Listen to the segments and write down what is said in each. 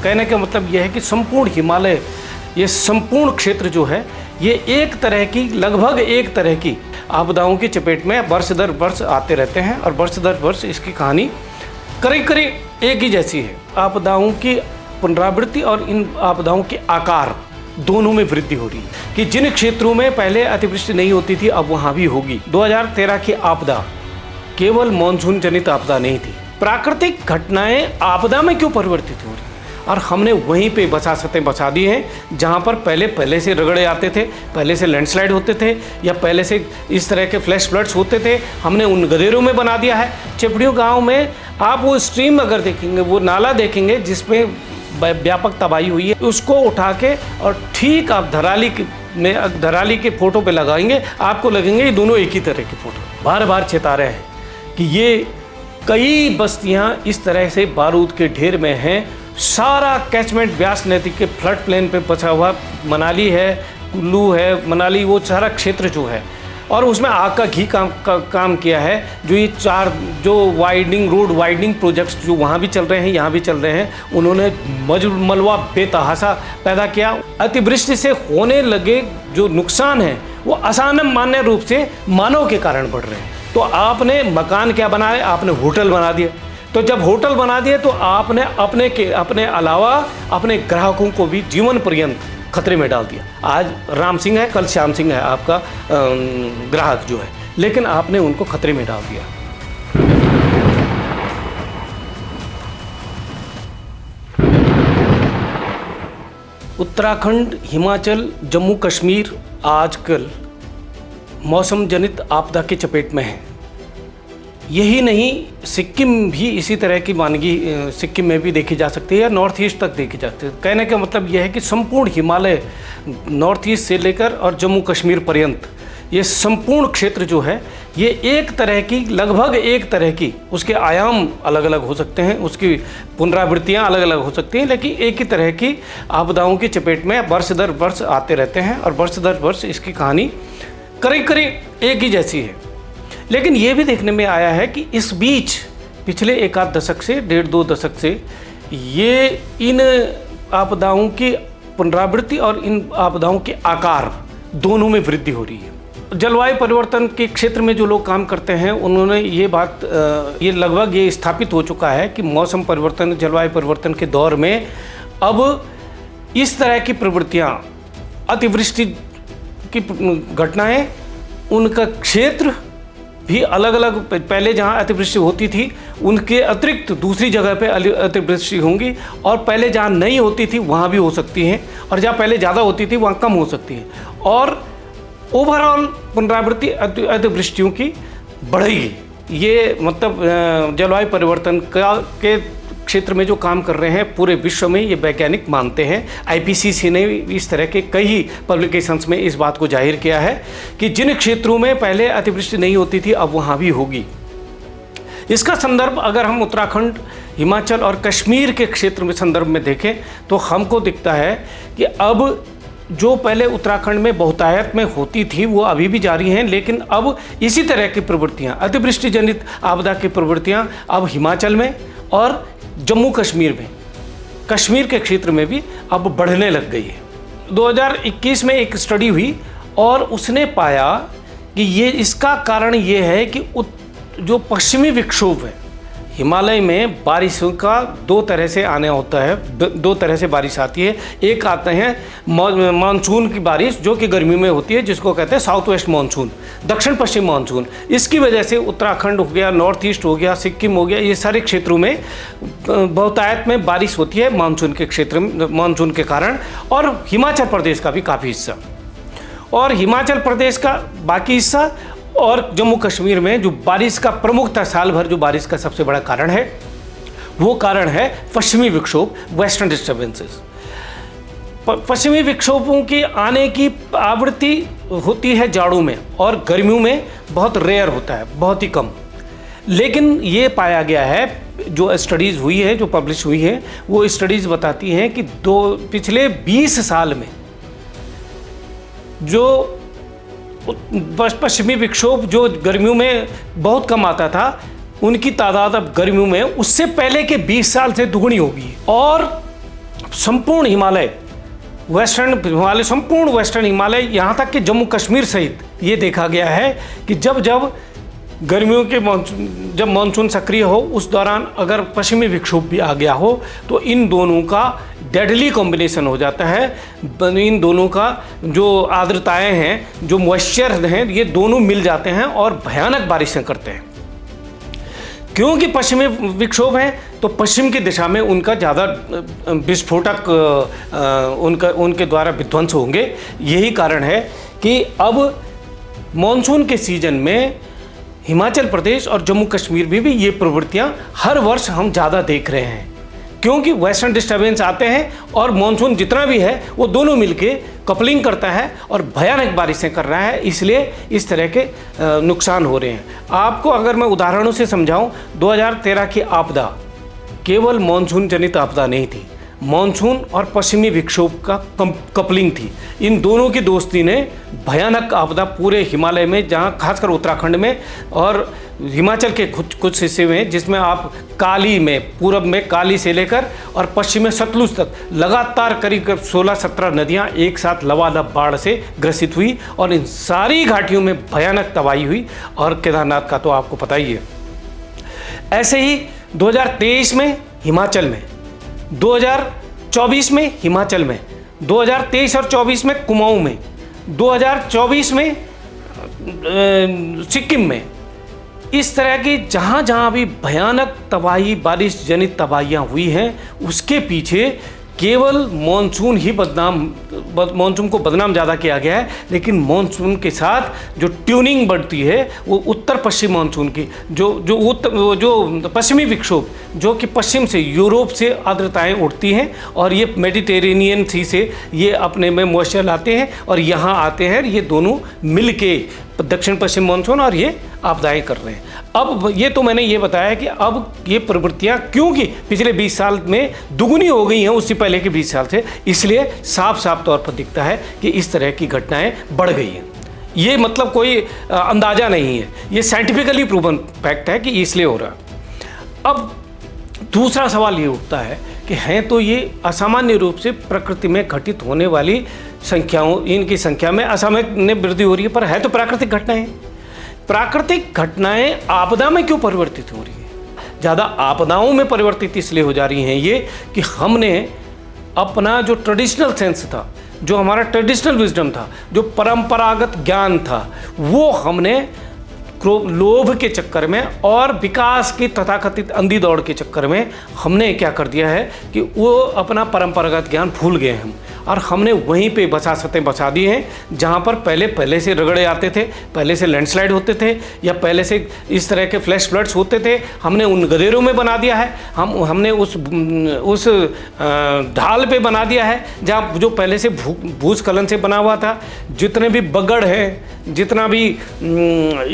कहने का मतलब यह है कि संपूर्ण हिमालय, ये संपूर्ण क्षेत्र जो है, ये एक तरह की, लगभग एक तरह की आपदाओं की चपेट में वर्ष दर वर्ष आते रहते हैं और वर्ष दर वर्ष इसकी कहानी करीब करीब एक ही जैसी है। आपदाओं की पुनरावृत्ति और इन आपदाओं के आकार दोनों में वृद्धि हो रही है कि जिन क्षेत्रों में पहले अतिवृष्टि नहीं होती थी अब वहाँ भी होगी। 2013 की आपदा केवल मानसून जनित आपदा नहीं थी। प्राकृतिक घटनाएं आपदा में क्यों परिवर्तित हो रही, और हमने वहीं पे बसाते बसा दी हैं जहाँ पर पहले से रगड़े आते थे, पहले से लैंडस्लाइड होते थे या पहले से इस तरह के फ्लैश फ्लड्स होते थे, हमने उन गदेरों में बना दिया है। चिपड़ियों गांव में आप वो स्ट्रीम अगर देखेंगे, वो नाला देखेंगे जिसमें व्यापक तबाही हुई है, उसको उठा के और ठीक आप धराली के फ़ोटो पे लगाएंगे, आपको लगेंगे ये दोनों एक ही तरह के फ़ोटो। बार बार चेता रहे हैं कि ये कई बस्तियां इस तरह से बारूद के ढेर में हैं। सारा कैचमेंट व्यास नदी के फ्लड प्लेन पे बचा हुआ मनाली है, कुल्लू है, मनाली, वो सारा क्षेत्र जो है, और उसमें आग का घी काम किया है। जो ये 4 जो रोड वाइडनिंग प्रोजेक्ट्स जो वहाँ भी चल रहे हैं, यहाँ भी चल रहे हैं, उन्होंने मलबा बेतहाशा पैदा किया। अतिवृष्टि से होने लगे जो नुकसान है वो असामान्य रूप से मानव के कारण बढ़ रहे हैं। तो आपने मकान क्या बनाए, आपने होटल बना दिए। तो जब होटल बना दिए तो आपने अपने अलावा अपने ग्राहकों को भी जीवन पर्यंत खतरे में डाल दिया। आज राम सिंह है, कल श्याम सिंह है आपका ग्राहक जो है, लेकिन आपने उनको खतरे में डाल दिया। उत्तराखंड, हिमाचल, जम्मू कश्मीर आजकल मौसम जनित आपदा की चपेट में है। यही नहीं, सिक्किम भी इसी तरह की वानगी सिक्किम में भी देखी जा सकती है या नॉर्थ ईस्ट तक देखी जा सकती है। कहने का मतलब यह है कि संपूर्ण हिमालय, नॉर्थ ईस्ट से लेकर और जम्मू कश्मीर पर्यंत, ये संपूर्ण क्षेत्र जो है, ये एक तरह की, लगभग एक तरह की, उसके आयाम अलग अलग हो सकते हैं, उसकी पुनरावृत्तियाँ अलग अलग हो सकती हैं, लेकिन एक ही तरह की आपदाओं की चपेट में वर्ष दर वर्ष आते रहते हैं और वर्ष दर वर्ष इसकी कहानी करीब करीब एक ही जैसी है। लेकिन ये भी देखने में आया है कि इस बीच पिछले 1-8 दशक से, 1.5-2 दशक से, ये इन आपदाओं की पुनरावृत्ति और इन आपदाओं के आकार दोनों में वृद्धि हो रही है। जलवायु परिवर्तन के क्षेत्र में जो लोग काम करते हैं उन्होंने ये बात, ये लगभग ये स्थापित हो चुका है कि मौसम परिवर्तन, जलवायु परिवर्तन के दौर में अब इस तरह की प्रवृत्तियाँ, अतिवृष्टि की घटनाएं, उनका क्षेत्र भी अलग अलग, पहले जहां अतिवृष्टि होती थी उनके अतिरिक्त दूसरी जगह पे अतिवृष्टि होंगी, और पहले जहां नहीं होती थी वहां भी हो सकती हैं, और जहां पहले ज़्यादा होती थी वहां कम हो सकती है, और ओवरऑल पुनरावृत्ति अतिवृष्टियों की बढ़ेगी। ये मतलब जलवायु परिवर्तन के क्षेत्र में जो काम कर रहे हैं पूरे विश्व में, ये वैज्ञानिक मानते हैं। IPCC ने इस तरह के कई पब्लिकेशंस में इस बात को जाहिर किया है कि जिन क्षेत्रों में पहले अतिवृष्टि नहीं होती थी अब वहाँ भी होगी। इसका संदर्भ अगर हम उत्तराखंड, हिमाचल और कश्मीर के क्षेत्र में संदर्भ में देखें तो हमको दिखता है कि अब जो पहले उत्तराखंड में बहुतायत में होती थी वो अभी भी जारी हैं, लेकिन अब इसी तरह की प्रवृत्तियाँ, अतिवृष्टि जनित आपदा की प्रवृत्तियाँ अब हिमाचल में और जम्मू कश्मीर में, कश्मीर के क्षेत्र में भी अब बढ़ने लग गई है। 2021 में एक स्टडी हुई और उसने पाया कि ये, इसका कारण ये है कि जो पश्चिमी विक्षोभ है, हिमालय में बारिशों का 2 तरह से आने होता है, 2 तरह से बारिश आती है। एक आते हैं मानसून की बारिश जो कि गर्मी में होती है, जिसको कहते हैं साउथ वेस्ट मानसून, दक्षिण पश्चिम मानसून। इसकी वजह से उत्तराखंड हो गया, नॉर्थ ईस्ट हो गया, सिक्किम हो गया, ये सारे क्षेत्रों में बहुतायत में बारिश होती है मानसून के क्षेत्र में, मानसून के कारण। और हिमाचल प्रदेश का भी काफ़ी हिस्सा, और हिमाचल प्रदेश का बाकी हिस्सा और जम्मू कश्मीर में जो बारिश का प्रमुखतः साल भर जो बारिश का सबसे बड़ा कारण है, वो कारण है पश्चिमी विक्षोभ, वेस्टर्न डिस्टर्बेंसेस। पश्चिमी विक्षोभों की आने की आवृत्ति होती है जाड़ों में, और गर्मियों में बहुत रेयर होता है, बहुत ही कम। लेकिन ये पाया गया है, जो स्टडीज़ हुई है, जो पब्लिश हुई है, वो स्टडीज़ बताती हैं कि पिछले 20 साल में जो पश्चिमी विक्षोभ जो गर्मियों में बहुत कम आता था, उनकी तादाद अब गर्मियों में उससे पहले के 20 साल से दुगनी होगी। और संपूर्ण हिमालय, वेस्टर्न हिमालय, संपूर्ण वेस्टर्न हिमालय, यहाँ तक कि जम्मू कश्मीर सहित ये देखा गया है कि जब जब गर्मियों के जब मानसून सक्रिय हो उस दौरान अगर पश्चिमी विक्षोभ भी आ गया हो तो इन दोनों का डेडली कॉम्बिनेशन हो जाता है। इन दोनों का जो आर्द्रताएं हैं, जो मॉइस्चर हैं, ये दोनों मिल जाते हैं और भयानक बारिशें करते हैं। क्योंकि पश्चिमी विक्षोभ है तो पश्चिम की दिशा में उनका ज़्यादा विस्फोटक उनके द्वारा विध्वंस होंगे। यही कारण है कि अब मॉनसून के सीजन में हिमाचल प्रदेश और जम्मू कश्मीर में भी ये प्रवृत्तियां हर वर्ष हम ज़्यादा देख रहे हैं, क्योंकि वेस्टर्न डिस्टर्बेंस आते हैं और मॉनसून जितना भी है वो दोनों मिलके कपलिंग करता है और भयानक बारिशें कर रहा है, इसलिए इस तरह के नुकसान हो रहे हैं। आपको अगर मैं उदाहरणों से समझाऊं, 2013 की आपदा केवल मॉनसून जनित आपदा नहीं थी, मॉनसून और पश्चिमी विक्षोभ का कपलिंग थी। इन दोनों की दोस्ती ने भयानक आपदा पूरे हिमालय में, जहां खासकर उत्तराखंड में और हिमाचल के कुछ हिस्से में, जिसमें आप काली में, पूरब में काली से लेकर और पश्चिम में सतलुज तक लगातार करीब 16-17 नदियां एक साथ लबालब बाढ़ से ग्रसित हुई और इन सारी घाटियों में भयानक तबाही हुई। और केदारनाथ का तो आपको पता ही है। ऐसे ही 2023 में हिमाचल में, 2024 में हिमाचल में, 2023 और 24 में कुमाऊं में, 2024 में सिक्किम में, इस तरह की जहाँ जहाँ भी भयानक तबाही, बारिश जनित तबाहियाँ हुई हैं, उसके पीछे केवल मानसून ही मानसून को बदनाम ज़्यादा किया गया है। लेकिन मानसून के साथ जो ट्यूनिंग बढ़ती है वो उत्तर पश्चिम मानसून की, जो पश्चिमी विक्षोभ, जो कि पश्चिम से यूरोप से आर्द्रताएं उठती हैं और ये मेडिटेरेनियन सी से ये अपने में मॉइस्चर लाते हैं और यहाँ आते हैं, ये दोनों मिल के दक्षिण पश्चिम मानसून और ये आपदाएं कर रहे हैं। अब ये तो मैंने ये बताया कि अब ये प्रवृत्तियां क्योंकि पिछले 20 साल में दुगुनी हो गई हैं उससे पहले के 20 साल से, इसलिए साफ साफ तौर पर दिखता है कि इस तरह की घटनाएं बढ़ गई हैं। ये मतलब कोई अंदाज़ा नहीं है, ये साइंटिफिकली प्रूवन फैक्ट है कि इसलिए हो रहा है। अब दूसरा सवाल ये उठता है कि हैं तो ये असामान्य रूप से प्रकृति में घटित होने वाली संख्याओं, इनकी संख्या में असामान्य वृद्धि हो रही है, पर है तो प्राकृतिक घटनाएं। प्राकृतिक घटनाएं आपदा में क्यों परिवर्तित हो रही है? ज़्यादा आपदाओं में परिवर्तित इसलिए हो जा रही हैं ये कि हमने अपना जो ट्रेडिशनल सेंस था, जो हमारा ट्रेडिशनल विजडम था, जो परंपरागत ज्ञान था, वो हमने लोभ के चक्कर में और विकास की तथाकथित अंधी दौड़ के चक्कर में हमने क्या कर दिया है कि वो अपना परंपरागत ज्ञान भूल गए हम और हमने वहीं पे बसाते बसा दिए हैं जहाँ पर पहले से रगड़े आते थे, पहले से लैंडस्लाइड होते थे या पहले से इस तरह के फ्लैश फ्लड्स होते थे। हमने उन गदेरों में बना दिया है, हमने उस ढाल पे बना दिया है जहाँ जो पहले से भूस्खलन से बना हुआ था। जितने भी बगड़ हैं, जितना भी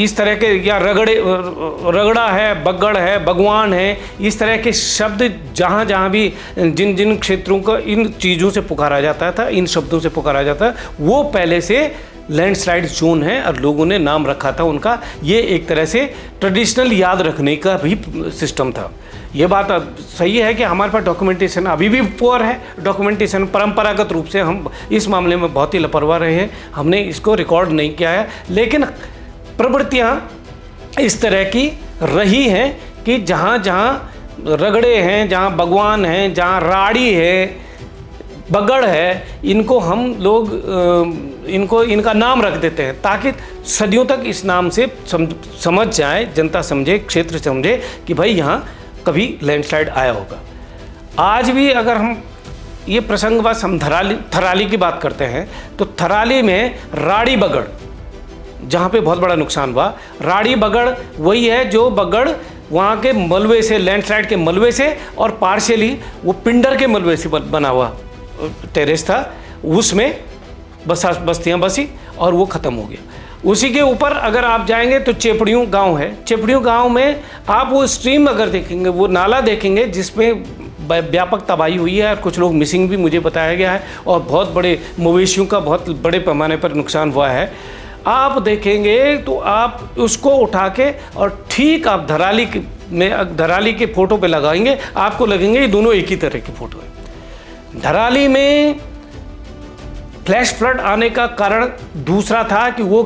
इस तरह के या रगड़ा है, बगड़ है, भगवान है, इस तरह के शब्द जहाँ जहाँ भी जिन जिन क्षेत्रों को इन चीज़ों से पुकारा जाता था, इन शब्दों से पुकारा जाता है, वो पहले से लैंडस्लाइड जोन है और लोगों ने नाम रखा था उनका। ये एक तरह से ट्रेडिशनल याद रखने का भी सिस्टम था। ये बात सही है कि हमारे पास डॉक्यूमेंटेशन अभी भी पुअर है। डॉक्यूमेंटेशन परंपरागत रूप से हम इस मामले में बहुत ही लापरवाह रहे हैं, हमने इसको रिकॉर्ड नहीं किया है। लेकिन प्रवृत्तियाँ इस तरह की रही हैं कि जहाँ जहाँ रगड़े हैं, जहाँ भगवान हैं, जहाँ राड़ी है, बगड़ है, इनको हम लोग इनका नाम रख देते हैं ताकि सदियों तक इस नाम से समझ जाए, जनता समझे, क्षेत्र समझे कि भाई यहाँ कभी लैंडस्लाइड आया होगा। आज भी अगर हम ये प्रसंगवश हम थराली की बात करते हैं तो थराली में राड़ी बगड़, जहाँ पे बहुत बड़ा नुकसान हुआ, राड़ी बगड़ वही है जो बगड़ वहाँ के मलबे से, लैंडस्लाइड के मलबे से और पार्शियली वो पिंडर के मलबे से बना हुआ टेरेस था, उसमें बस्तियाँ बसी और वो ख़त्म हो गया। उसी के ऊपर अगर आप जाएंगे तो चेपड़ियों गांव है। चेपड़ियों गांव में आप वो स्ट्रीम अगर देखेंगे, वो नाला देखेंगे जिसमें व्यापक तबाही हुई है और कुछ लोग मिसिंग भी मुझे बताया गया है और बहुत बड़े मवेशियों का बहुत बड़े पैमाने पर नुकसान हुआ है। आप देखेंगे तो आप उसको उठा के और ठीक आप धराली के फ़ोटो पे लगाएंगे, आपको लगेंगे ये दोनों एक ही तरह की फ़ोटो है। धराली में फ्लैश फ्लड आने का कारण दूसरा था कि वो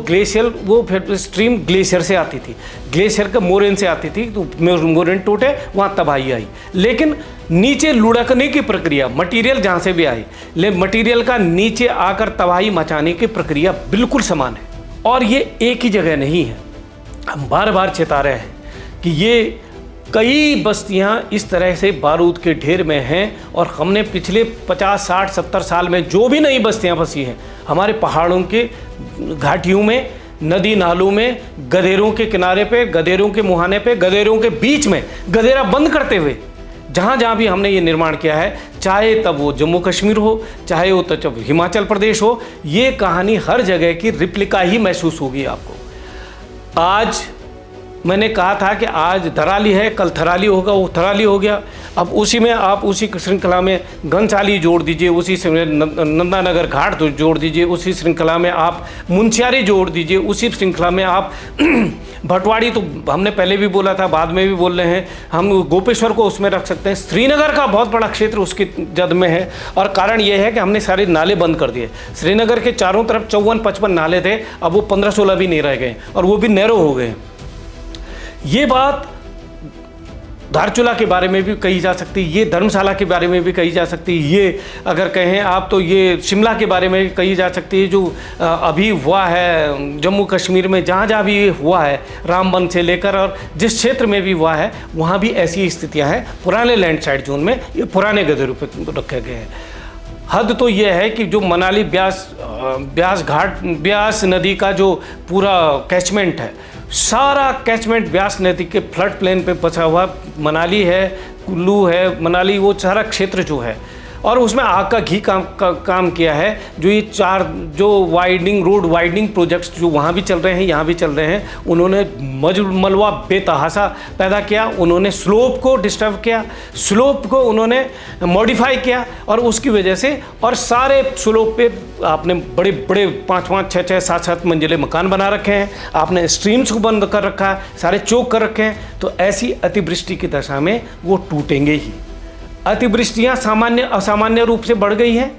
स्ट्रीम ग्लेशियर से आती थी, ग्लेशियर के मोरेन से आती थी, तो मोरेन टूटे, वहाँ तबाही आई। लेकिन नीचे लुढ़कने की प्रक्रिया, मटेरियल जहाँ से भी आई, लेकिन मटेरियल का नीचे आकर तबाही मचाने की प्रक्रिया बिल्कुल समान है। और ये एक ही जगह नहीं है, हम बार बार चेता रहे हैं कि ये कई बस्तियां इस तरह से बारूद के ढेर में हैं। और हमने पिछले 50, 60, 70 साल में जो भी नई बस्तियां बसी हैं हमारे पहाड़ों के घाटियों में, नदी नालों में, गधेरों के किनारे पे, गधेरों के मुहाने पे, गधेरों के बीच में गधेरा बंद करते हुए जहाँ जहाँ भी हमने ये निर्माण किया है, चाहे तब वो जम्मू कश्मीर हो, चाहे वो तो हिमाचल प्रदेश हो, ये कहानी हर जगह की रिप्लिका ही महसूस होगी आपको। आज मैंने कहा था कि आज धराली है, कल थराली होगा, वो थराली हो गया। अब उसी में आप उसी श्रृंखला में घनसाली जोड़ दीजिए, उसी से नंदानगर घाट जोड़ दीजिए, उसी श्रृंखला में आप मुंशियारी जोड़ दीजिए, उसी श्रृंखला में आप भटवाड़ी, तो हमने पहले भी बोला था, बाद में भी बोल रहे हैं, हम गोपेश्वर को उसमें रख सकते हैं। श्रीनगर का बहुत बड़ा क्षेत्र उसकी जद में है। और कारण ये है कि हमने सारे नाले बंद कर दिए। श्रीनगर के चारों तरफ 54-55 नाले थे, अब वो 15-16 भी नहीं रह गए, और वो भी नैरो हो गए। ये बात धारचूला के बारे में भी कही जा सकती है, ये धर्मशाला के बारे में भी कही जा सकती है, ये अगर कहें आप तो ये शिमला के बारे में कही जा सकती है। जो अभी हुआ है जम्मू कश्मीर में, जहाँ जहाँ भी हुआ है, रामबन से लेकर और जिस क्षेत्र में भी हुआ है, वहाँ भी ऐसी स्थितियाँ हैं। पुराने लैंडस्लाइड जोन में ये पुराने गधेरों पर रखे गए हैं। हद तो ये है कि जो मनाली ब्यास नदी का जो पूरा कैचमेंट है, सारा कैचमेंट ब्यास नदी के फ्लड प्लेन पे बचा हुआ मनाली है, कुल्लू है, मनाली, वो सारा क्षेत्र जो है, और उसमें आग का घी काम किया है। जो ये जो रोड वाइडनिंग प्रोजेक्ट्स जो वहाँ भी चल रहे हैं, यहाँ भी चल रहे हैं, उन्होंने मलबा बेतहासा पैदा किया, उन्होंने स्लोप को डिस्टर्ब किया, स्लोप को उन्होंने मॉडिफाई किया, और उसकी वजह से और सारे स्लोप पे आपने बड़े बड़े 5-5, 6-6, 7-7 मंजिले मकान बना रखे हैं, आपने स्ट्रीम्स को बंद कर रखा है, सारे चौक कर रखे हैं। तो ऐसी अतिवृष्टि की दशा में वो टूटेंगे ही। अतिवृष्टियाँ असामान्य रूप से बढ़ गई हैं।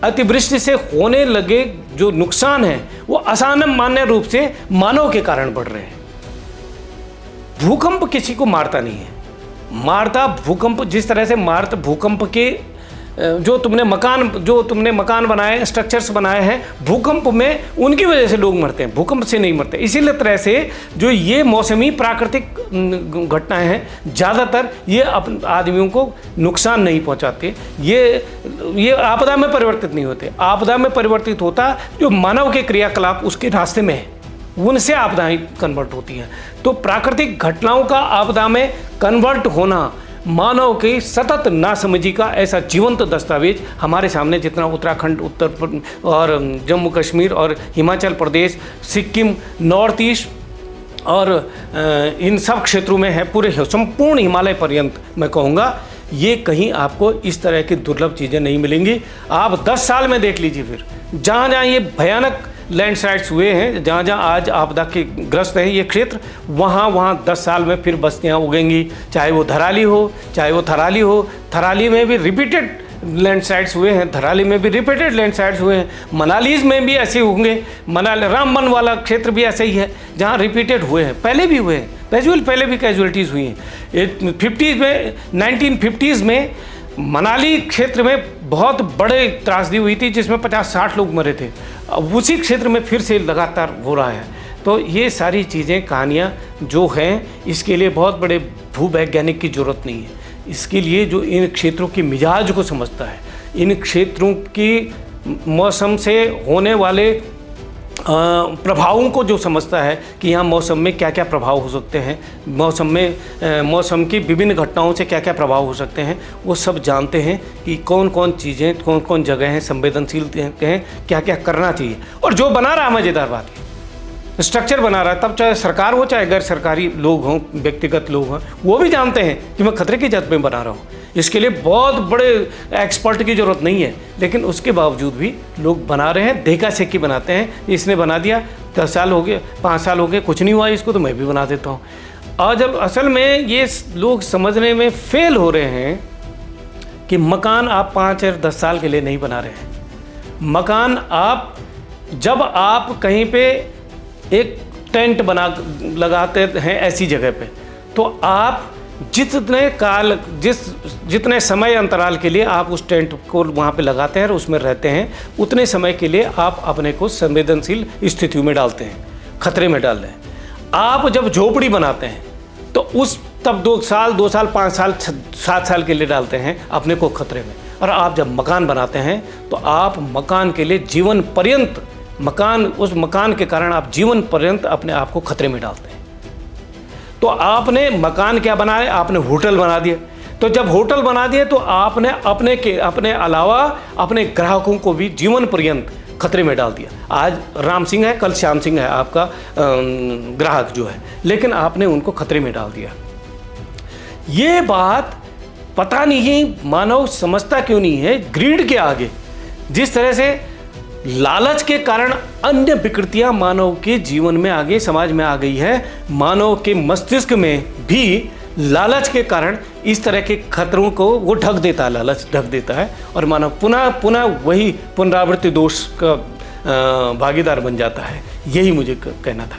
अतिवृष्टि से होने लगे जो नुकसान है वो असामान्य रूप से मानव के कारण बढ़ रहे हैं। भूकंप किसी को मारता नहीं है, मारता भूकंप जिस तरह से मारता भूकंप के जो तुमने मकान बनाए, स्ट्रक्चर्स बनाए हैं, भूकंप में उनकी वजह से लोग मरते हैं, भूकंप से नहीं मरते। इसीलिए तरह से जो ये मौसमी प्राकृतिक घटनाएं हैं, ज़्यादातर ये आदमियों को नुकसान नहीं पहुंचाते, ये आपदा में परिवर्तित नहीं होते। आपदा में परिवर्तित होता जो मानव के क्रियाकलाप उसके रास्ते में है, उनसे आपदाएं कन्वर्ट होती हैं। तो प्राकृतिक घटनाओं का आपदा में कन्वर्ट होना मानव की सतत नासमझी का ऐसा जीवंत दस्तावेज हमारे सामने, जितना उत्तराखंड, उत्तर और जम्मू कश्मीर और हिमाचल प्रदेश, सिक्किम, नॉर्थ ईस्ट और इन सब क्षेत्रों में है, पूरे संपूर्ण हिमालय पर्यंत मैं कहूँगा, ये कहीं आपको इस तरह की दुर्लभ चीज़ें नहीं मिलेंगी। आप 10 साल में देख लीजिए, फिर जहाँ जहाँ ये भयानक लैंडस्लाइड्स हुए हैं, जहाँ जहाँ आज आपदा के ग्रस्त हैं ये क्षेत्र, वहाँ 10 साल में फिर बस्तियाँ उगेंगी। चाहे वो धराली हो, चाहे वो थराली हो, थराली में भी रिपीटेड लैंडस्लाइड्स हुए हैं, धराली में भी रिपीटेड लैंडस्लाइड्स हुए हैं, मनालीज में भी ऐसे होंगे, रामबन वाला क्षेत्र भी ऐसे ही है जहाँ रिपीटेड हुए हैं, पहले भी हुए हैं, पहले भी कैजुअलिटीज़ हुई हैं। 1950s में मनाली क्षेत्र में बहुत बड़े त्रासदी हुई थी, जिसमें 50-60 लोग मरे थे। अब उसी क्षेत्र में फिर से लगातार हो रहा है। तो ये सारी चीज़ें, कहानियाँ जो हैं, इसके लिए बहुत बड़े भूवैज्ञानिक की ज़रूरत नहीं है। इसके लिए जो इन क्षेत्रों की मिजाज को समझता है, इन क्षेत्रों की मौसम से होने वाले प्रभावों को जो समझता है कि यहाँ मौसम में क्या क्या प्रभाव हो सकते हैं, मौसम की विभिन्न घटनाओं से क्या क्या प्रभाव हो सकते हैं, वो सब जानते हैं कि कौन कौन चीज़ें, कौन कौन जगह हैं संवेदनशील हैं, क्या क्या करना चाहिए। और जो बना रहा, मज़ेदार बात है, स्ट्रक्चर बना रहा है, तब चाहे सरकार हो चाहे गैर सरकारी लोग हों, व्यक्तिगत लोग हों, वो भी जानते हैं कि मैं खतरे की जद में बना रहा हूँ। इसके लिए बहुत बड़े एक्सपर्ट की ज़रूरत नहीं है, लेकिन उसके बावजूद भी लोग बना रहे हैं, देखा सेकी बनाते हैं। इसने बना दिया, 10 साल हो गए, 5 साल हो गए, कुछ नहीं हुआ इसको, तो मैं भी बना देता हूँ। और जब असल में ये लोग समझने में फेल हो रहे हैं कि मकान आप 5 या 10 साल के लिए नहीं बना रहे हैं। मकान आप जब आप कहीं पे एक टेंट बना लगाते हैं ऐसी जगह पे, तो आप जितने समय अंतराल के लिए आप उस टेंट को वहाँ पे लगाते हैं और उसमें रहते हैं, उतने समय के लिए आप अपने को संवेदनशील स्थितियों में डालते हैं, खतरे में डाल रहे हैं। आप जब झोपड़ी बनाते हैं तो तब 2 साल 5 साल 7 साल के लिए डालते हैं अपने को खतरे में। और आप जब मकान बनाते हैं तो आप मकान के लिए जीवन पर्यंत उस मकान के कारण आप जीवन पर्यंत अपने आप को खतरे में डालते हैं। तो आपने मकान क्या बनाया, आपने होटल बना दिया। तो जब होटल बना दिए तो आपने अपने अलावा अपने ग्राहकों को भी जीवन पर्यंत खतरे में डाल दिया। आज राम सिंह है, कल श्याम सिंह है आपका ग्राहक जो है, लेकिन आपने उनको खतरे में डाल दिया। ये बात पता नहीं मानव समझता क्यों नहीं है। ग्रीड के आगे जिस तरह से लालच के कारण अन्य विकृतियां मानव के जीवन में आगे समाज में आ गई है, मानव के मस्तिष्क में भी लालच के कारण इस तरह के खतरों को वो ढक देता है, लालच ढक देता है, और मानव पुनः वही पुनरावृत्ति दोष का भागीदार बन जाता है। यही मुझे कहना था।